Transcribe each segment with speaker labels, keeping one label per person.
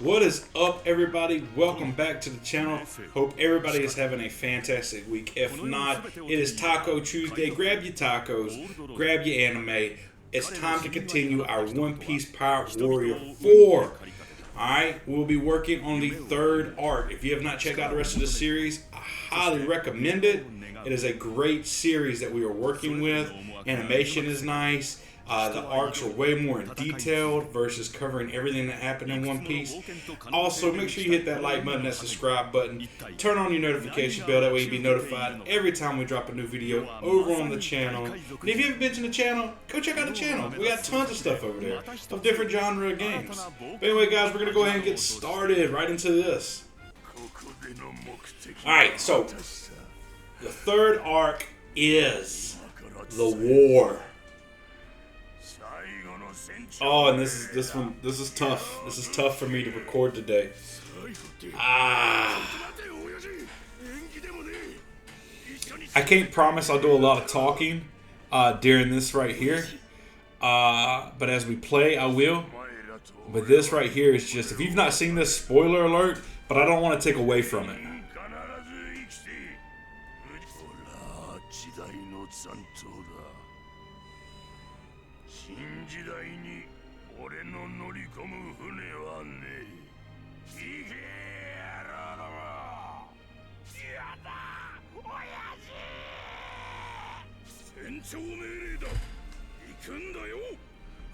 Speaker 1: What is up, everybody? Welcome back to the channel. Hope everybody is having a fantastic week. If not, it is Taco Tuesday. Grab your tacos, grab your anime. It's time to continue our One Piece Pirate Warrior 4. Alright, we'll be working on the third arc. If you have not checked out the rest of the series, I highly recommend it. It is a great series that we are working with. Animation is nice. The arcs are way more detailed versus covering everything that happened in One Piece. Also, make sure you hit that like button, that subscribe button. Turn on your notification bell, that way you'll be notified every time we drop a new video over on the channel. And if you haven't been to the channel, go check out the channel. We got tons of stuff over there of different genre of games. But anyway, guys, we're going to go ahead and get started right into this. Alright, so the third arc is the war. Oh, and this is tough. This is tough for me to record today. I can't promise I'll do a lot of talking during this right here. But as we play, I will. But this right here is just, if you've not seen this, spoiler alert, but I don't want to take away from it.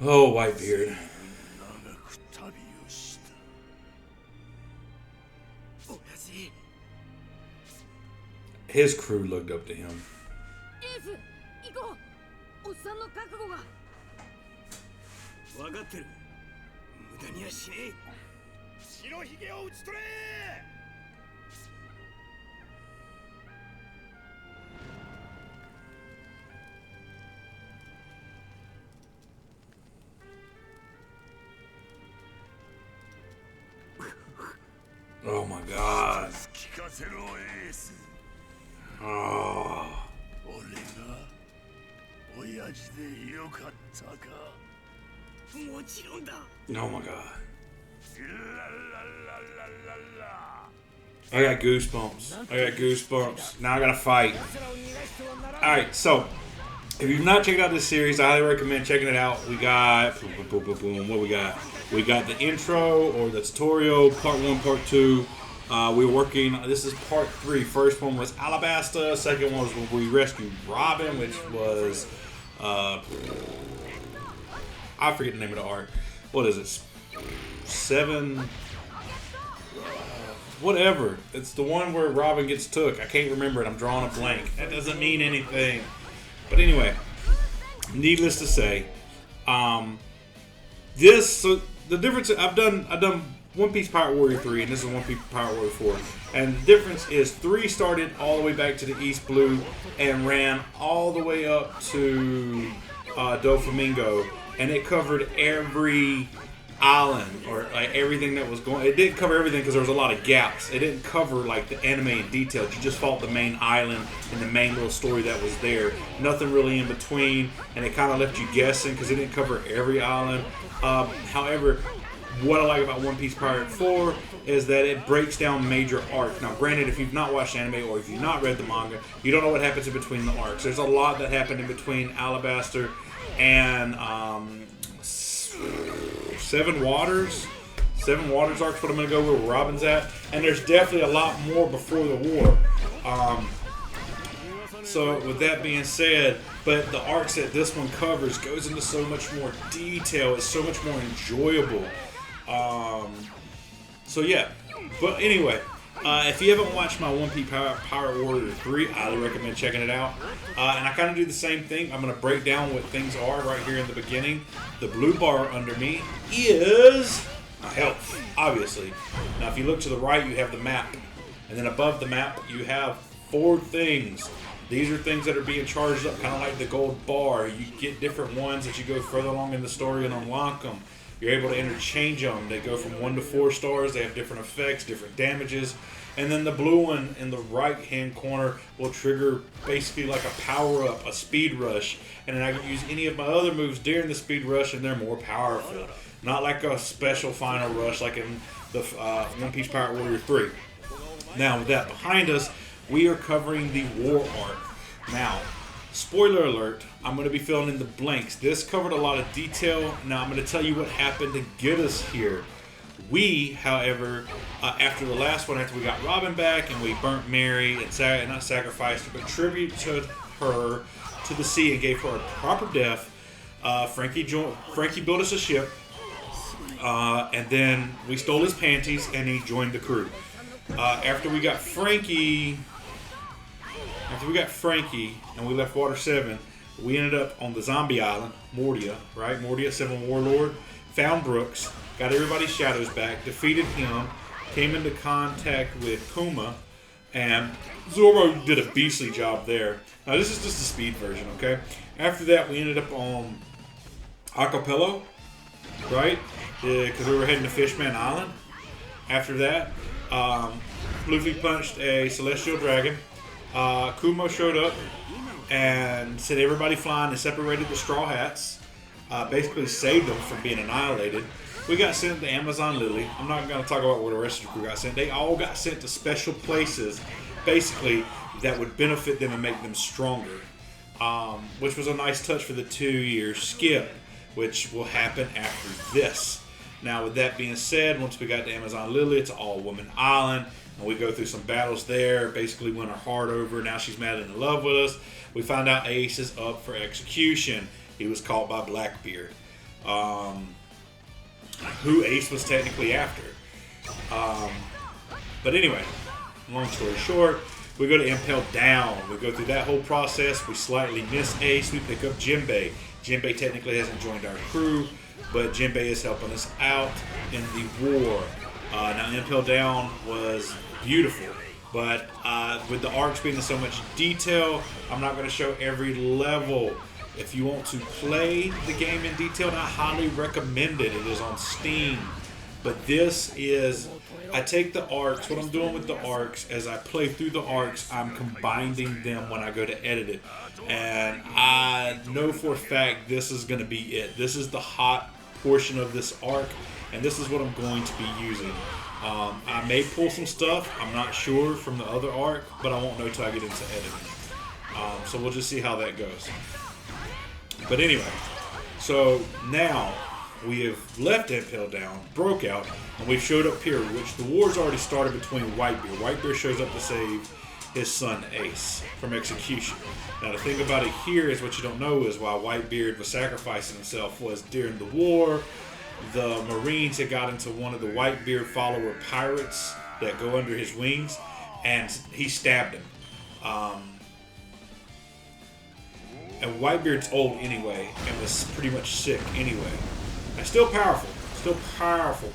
Speaker 1: Oh, Whitebeard. His crew looked up to him. Oh my God. Oh. Oh my God. I got goosebumps. I got goosebumps. Now I gotta fight. Alright, so if you've not checked out this series, I highly recommend checking it out. We got what we got? We got the intro or the tutorial, part 1, part 2. We're working, this is part 3. First one was Alabasta. Second one was when we rescued Robin, which was, I forget the name of the arc. What is it? 7, whatever. It's the one where Robin gets took. I can't remember it. I'm drawing a blank. That doesn't mean anything. But anyway, needless to say, so the difference, I've done One Piece Pirate Warrior 3, and this is One Piece Pirate Warrior 4. And the difference is 3 started all the way back to the East Blue and ran all the way up to Doflamingo, and it covered every island, or like everything that was going. It didn't cover everything because there was a lot of gaps. It didn't cover like the anime in detail. You just fought the main island and the main little story that was there. Nothing really in between, and it kind of left you guessing because it didn't cover every island. However, what I like about One Piece Pirate 4 is that it breaks down major arcs. Now, granted, if you've not watched anime or if you've not read the manga, you don't know what happens in between the arcs. There's a lot that happened in between Alabasta and Seven Waters arc's what I'm going to go where Robin's at. And there's definitely a lot more before the war. So with that being said, but the arcs that this one covers goes into so much more detail. It's so much more enjoyable. So yeah, but anyway, if you haven't watched my One Piece Pirate Warrior 3, I highly recommend checking it out. And I kind of do the same thing. I'm going to break down what things are right here in the beginning. The blue bar under me is my health, obviously. Now if you look to the right, you have the map. And then above the map, you have 4 things. These are things that are being charged up, kind of like the gold bar. You get different ones as you go further along in the story and unlock them. You're able to interchange them. They go from 1 to 4 stars. They have different effects, different damages. And then the blue one in the right-hand corner will trigger basically like a power-up, a speed rush. And then I can use any of my other moves during the speed rush, and they're more powerful. not like a special final rush like in the One Piece Pirate Warrior 3. Now, with that behind us, we are covering the War Arc. Now, spoiler alert, I'm going to be filling in the blanks. This covered a lot of detail. Now, I'm going to tell you what happened to get us here. We, however, after the last one, after we got Robin back and we burnt Mary and not sacrificed her, but tribute to her to the sea and gave her a proper death, Frankie built us a ship, and then we stole his panties and he joined the crew. After we got Frankie and we left Water 7, we ended up on the zombie island, Mordia, right? Mordia, 7 Warlord, found Brooks, got everybody's shadows back, defeated him, came into contact with Kuma, and Zoro did a beastly job there. Now, this is just the speed version, okay? After that, we ended up on Acapulco, right? Because we were heading to Fishman Island. After that, Luffy punched a celestial dragon. Kumo showed up and said everybody flying and separated the Straw Hats. Basically saved them from being annihilated. We got sent to Amazon Lily. I'm not going to talk about where the rest of the crew got sent. They all got sent to special places, basically, that would benefit them and make them stronger. Which was a nice touch for the 2-year skip, which will happen after this. Now, with that being said, once we got to Amazon Lily, it's an all-woman island, and we go through some battles there, basically win her heart over. Now she's mad and in love with us. We find out Ace is up for execution. He was caught by Blackbeard, who Ace was technically after. But anyway, long story short, we go to Impel Down. We go through that whole process. We slightly miss Ace. We pick up Jinbei. Jinbei technically hasn't joined our crew, but Jinbei is helping us out in the war. Now, Impel Down was beautiful, but with the arcs being in so much detail, I'm not going to show every level. If you want to play the game in detail, I highly recommend it. It is on Steam. But this is, I take the arcs, what I'm doing with the arcs, as I play through the arcs, I'm combining them when I go to edit it. And I know for a fact this is going to be it. This is the hot portion of this arc, and this is what I'm going to be using. I may pull some stuff, I'm not sure, from the other arc, but I won't know till I get into editing. So we'll just see how that goes. But anyway, so now we have left Impel Down, broke out, and we've showed up here, which the war's already started between Whitebeard. Whitebeard shows up to save his son Ace from execution. Now the thing about it here is, what you don't know is, while Whitebeard was sacrificing himself, was during the war, the Marines had got into one of the Whitebeard follower pirates that go under his wings, and he stabbed him. And Whitebeard's old anyway, and was pretty much sick anyway. And still powerful. Still powerful.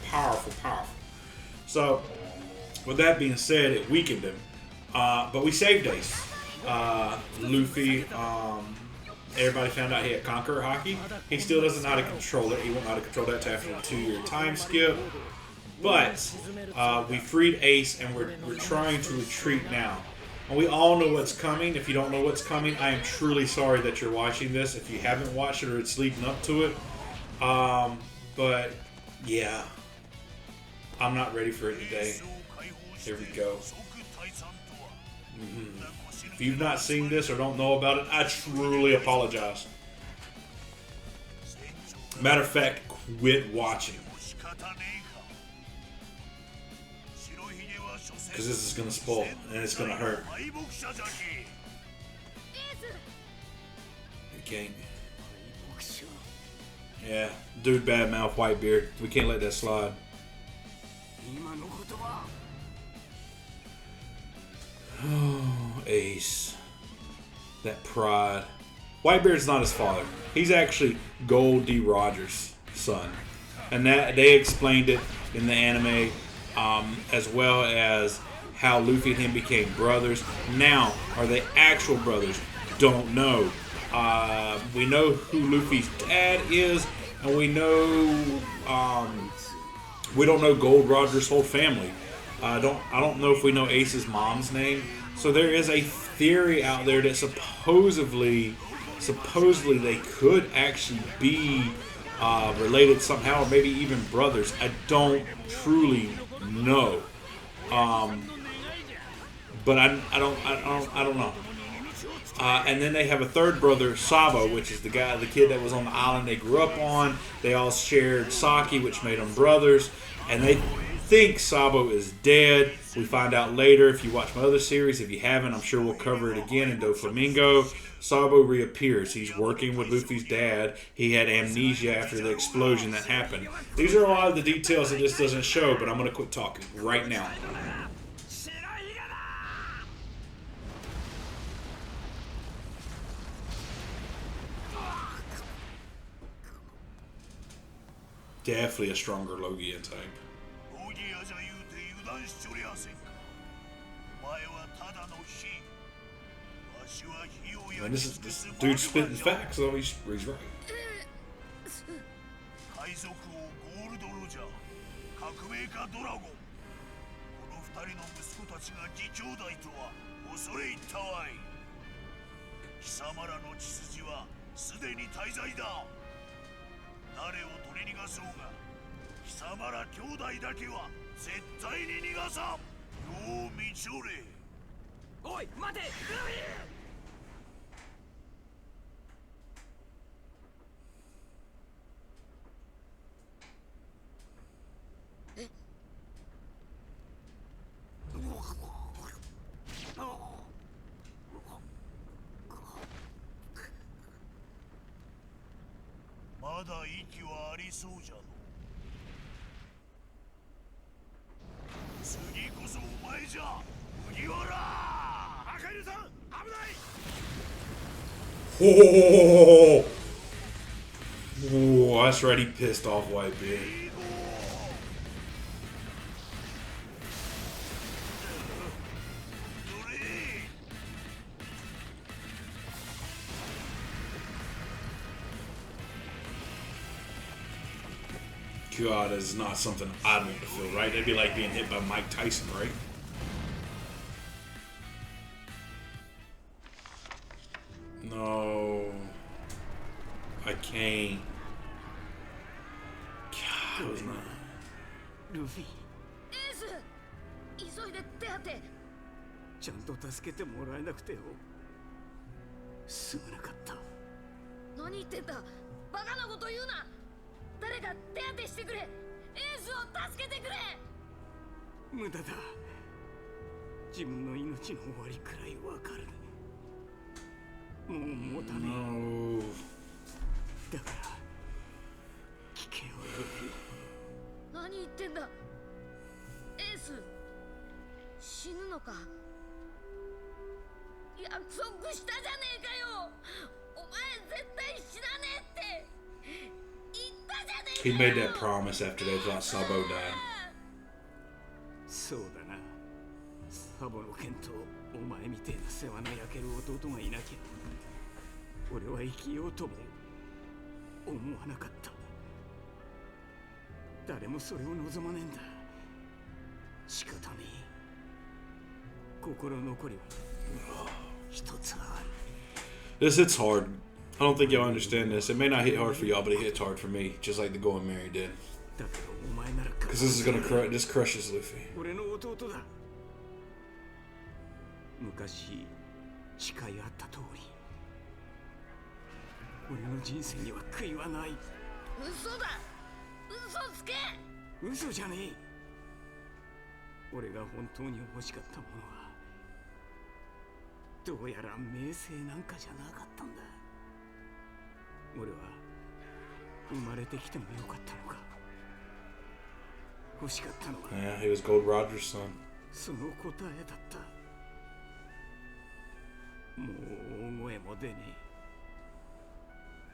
Speaker 1: So, with that being said, it weakened him. But we saved Ace. Luffy, everybody found out he had Conqueror Haki. He still doesn't know how to control it. He won't know how to control that after the 2-year time skip. But, we freed Ace, and we're trying to retreat now. And we all know what's coming. If you don't know what's coming, I am truly sorry that you're watching this. If you haven't watched it or it's leading up to it. But, yeah. I'm not ready for it today. Here we go. If you've not seen this or don't know about it, I truly apologize. Matter of fact, quit watching. Because this is going to spoil, and it's going to hurt. You can't. Yeah, dude, badmouth Whitebeard. We can't let that slide. Oh, Ace. That pride. Whitebeard's not his father. He's actually Gold D. Rogers' son. And that they explained it in the anime, as well as how Luffy and him became brothers. Now, are they actual brothers? Don't know. We know who Luffy's dad is, and we know we don't know Gold Rogers' whole family. I don't know if we know Ace's mom's name. So there is a theory out there that supposedly they could actually be related somehow, or maybe even brothers. I don't truly know, but I don't know. And then they have a third brother, Sabo, which is the kid that was on the island they grew up on. They all shared sake, which made them brothers, and they think Sabo is dead. We find out later if you watch my other series. If you haven't, I'm sure we'll cover it again in Doflamingo. Sabo reappears. He's working with Luffy's dad. He had amnesia after the explosion that happened. These are a lot of the details that this doesn't show, but I'm going to quit talking right now. Definitely a stronger Logia type. And this dude's spitting facts, so he's right. Oh, that's right. He pissed off Whitebeard. God, is not something I'd want to feel, right? That'd be like being hit by Mike Tyson, right? No. I can't. God, it was not.
Speaker 2: Luffy. Ace! 急いで手当て。ちゃんと助けてもらえなくてよ。すぐなかった。何言ってんだ。バカなこと言うな。誰か手当てしてくれ。エースを助けてくれ。無駄だ。自分の命の終わりくらいわかる。もう持たねえ。だから聞けよルフィ。何言ってんだ。エース死ぬのか。約束したじゃねえかよ。お前絶対死なねえって言ったじゃねえかよ。
Speaker 1: He made that promise after they thought Sabo died.
Speaker 2: そうだな。サボの剣とお前みてえな世話の焼ける弟がいなきゃ俺は生きようとも思わなかった。誰もそれを望まねえんだ。仕方ねえ。心残りは一つある。
Speaker 1: This hits hard. I don't think y'all understand this. It may not hit hard for y'all, but it hits hard for me, just like the Going Merry did. Because this is gonna this crushes Luffy.
Speaker 2: 昔誓いあった通り俺の人生には悔いはない。嘘だ。嘘つけ。嘘じゃねえ。俺が本当に欲しかったものはどうやら名声なんかじゃなかったんだ。俺は生まれてきてもよかったのか。欲しかったのか。
Speaker 1: Yeah, he was Gold Roger's son.
Speaker 2: その答えだった。もう大声も出ね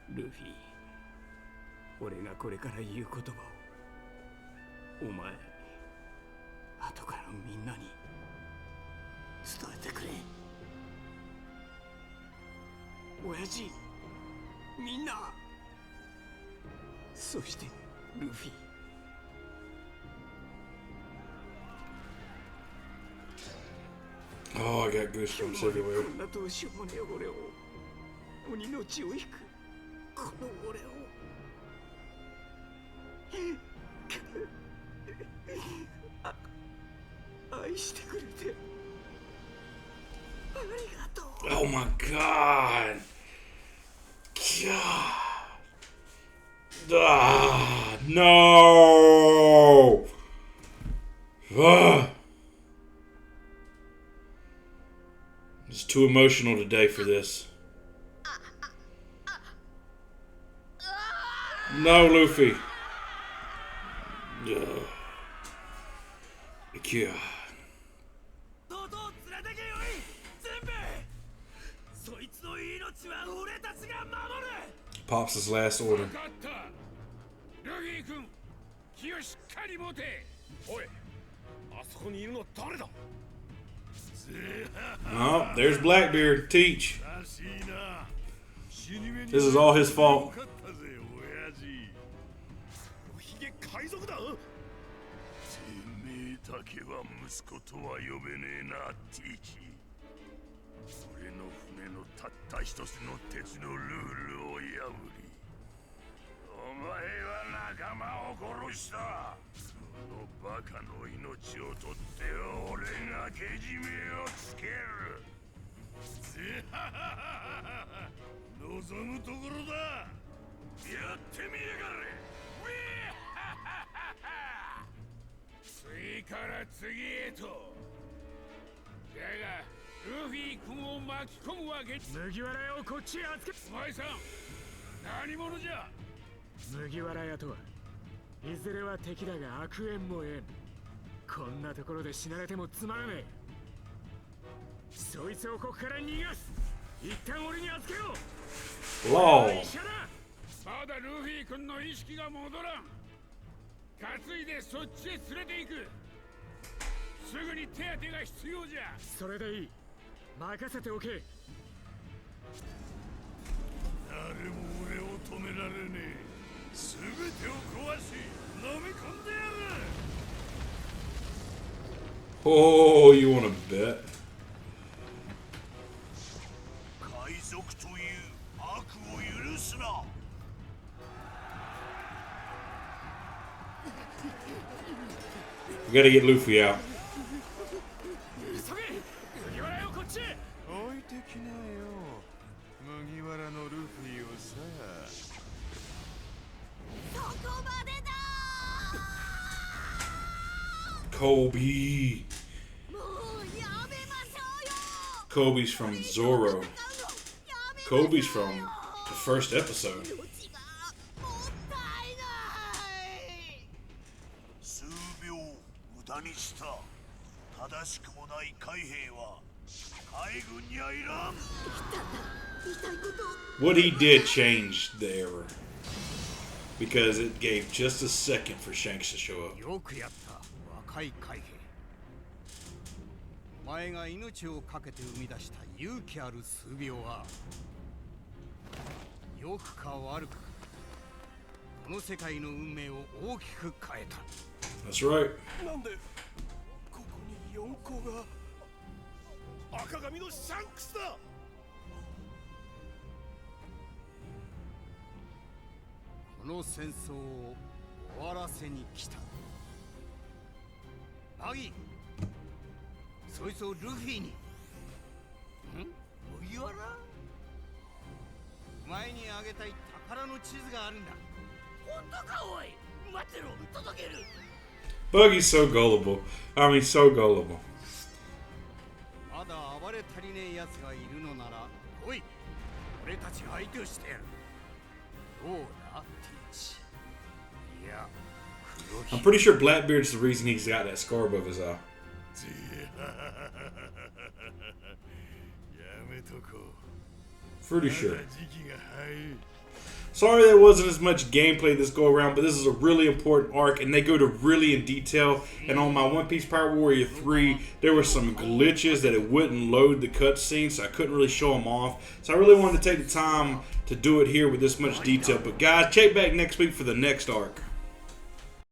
Speaker 2: え。ルフィ、俺がこれから言う言葉をお前後からみんなに伝えてくれ。親父、みんな、そしてルフィ。
Speaker 1: Oh, I got goosebumps everywhere.
Speaker 2: こんなどうしようもねえ俺を、鬼の血を引くこの俺を
Speaker 1: Oh my God. God. Ah, no. Ah. It's too emotional today for this. No, Luffy. Ugh. Yeah. Pops his last order. Oh, there's Blackbeard. Teach. This is all his fault. Lol. Oh, you want to bet? We gotta get Luffy out. Kobe. Kobe's from Zoro. Kobe's from the first episode. What he did changed the error, because it gave just a second for Shanks to show up. That's right. Buggy's so gullible. I mean, so gullible. I'm pretty sure Blackbeard's the reason he's got that scar above his eye. Pretty sure. Sorry there wasn't as much gameplay this go around, but this is a really important arc, and they go to really in detail. And on my One Piece Pirate Warrior 3, there were some glitches that it wouldn't load the cutscenes, so I couldn't really show them off. So I really wanted to take the time to do it here with this much detail. But guys, check back next week for the next arc.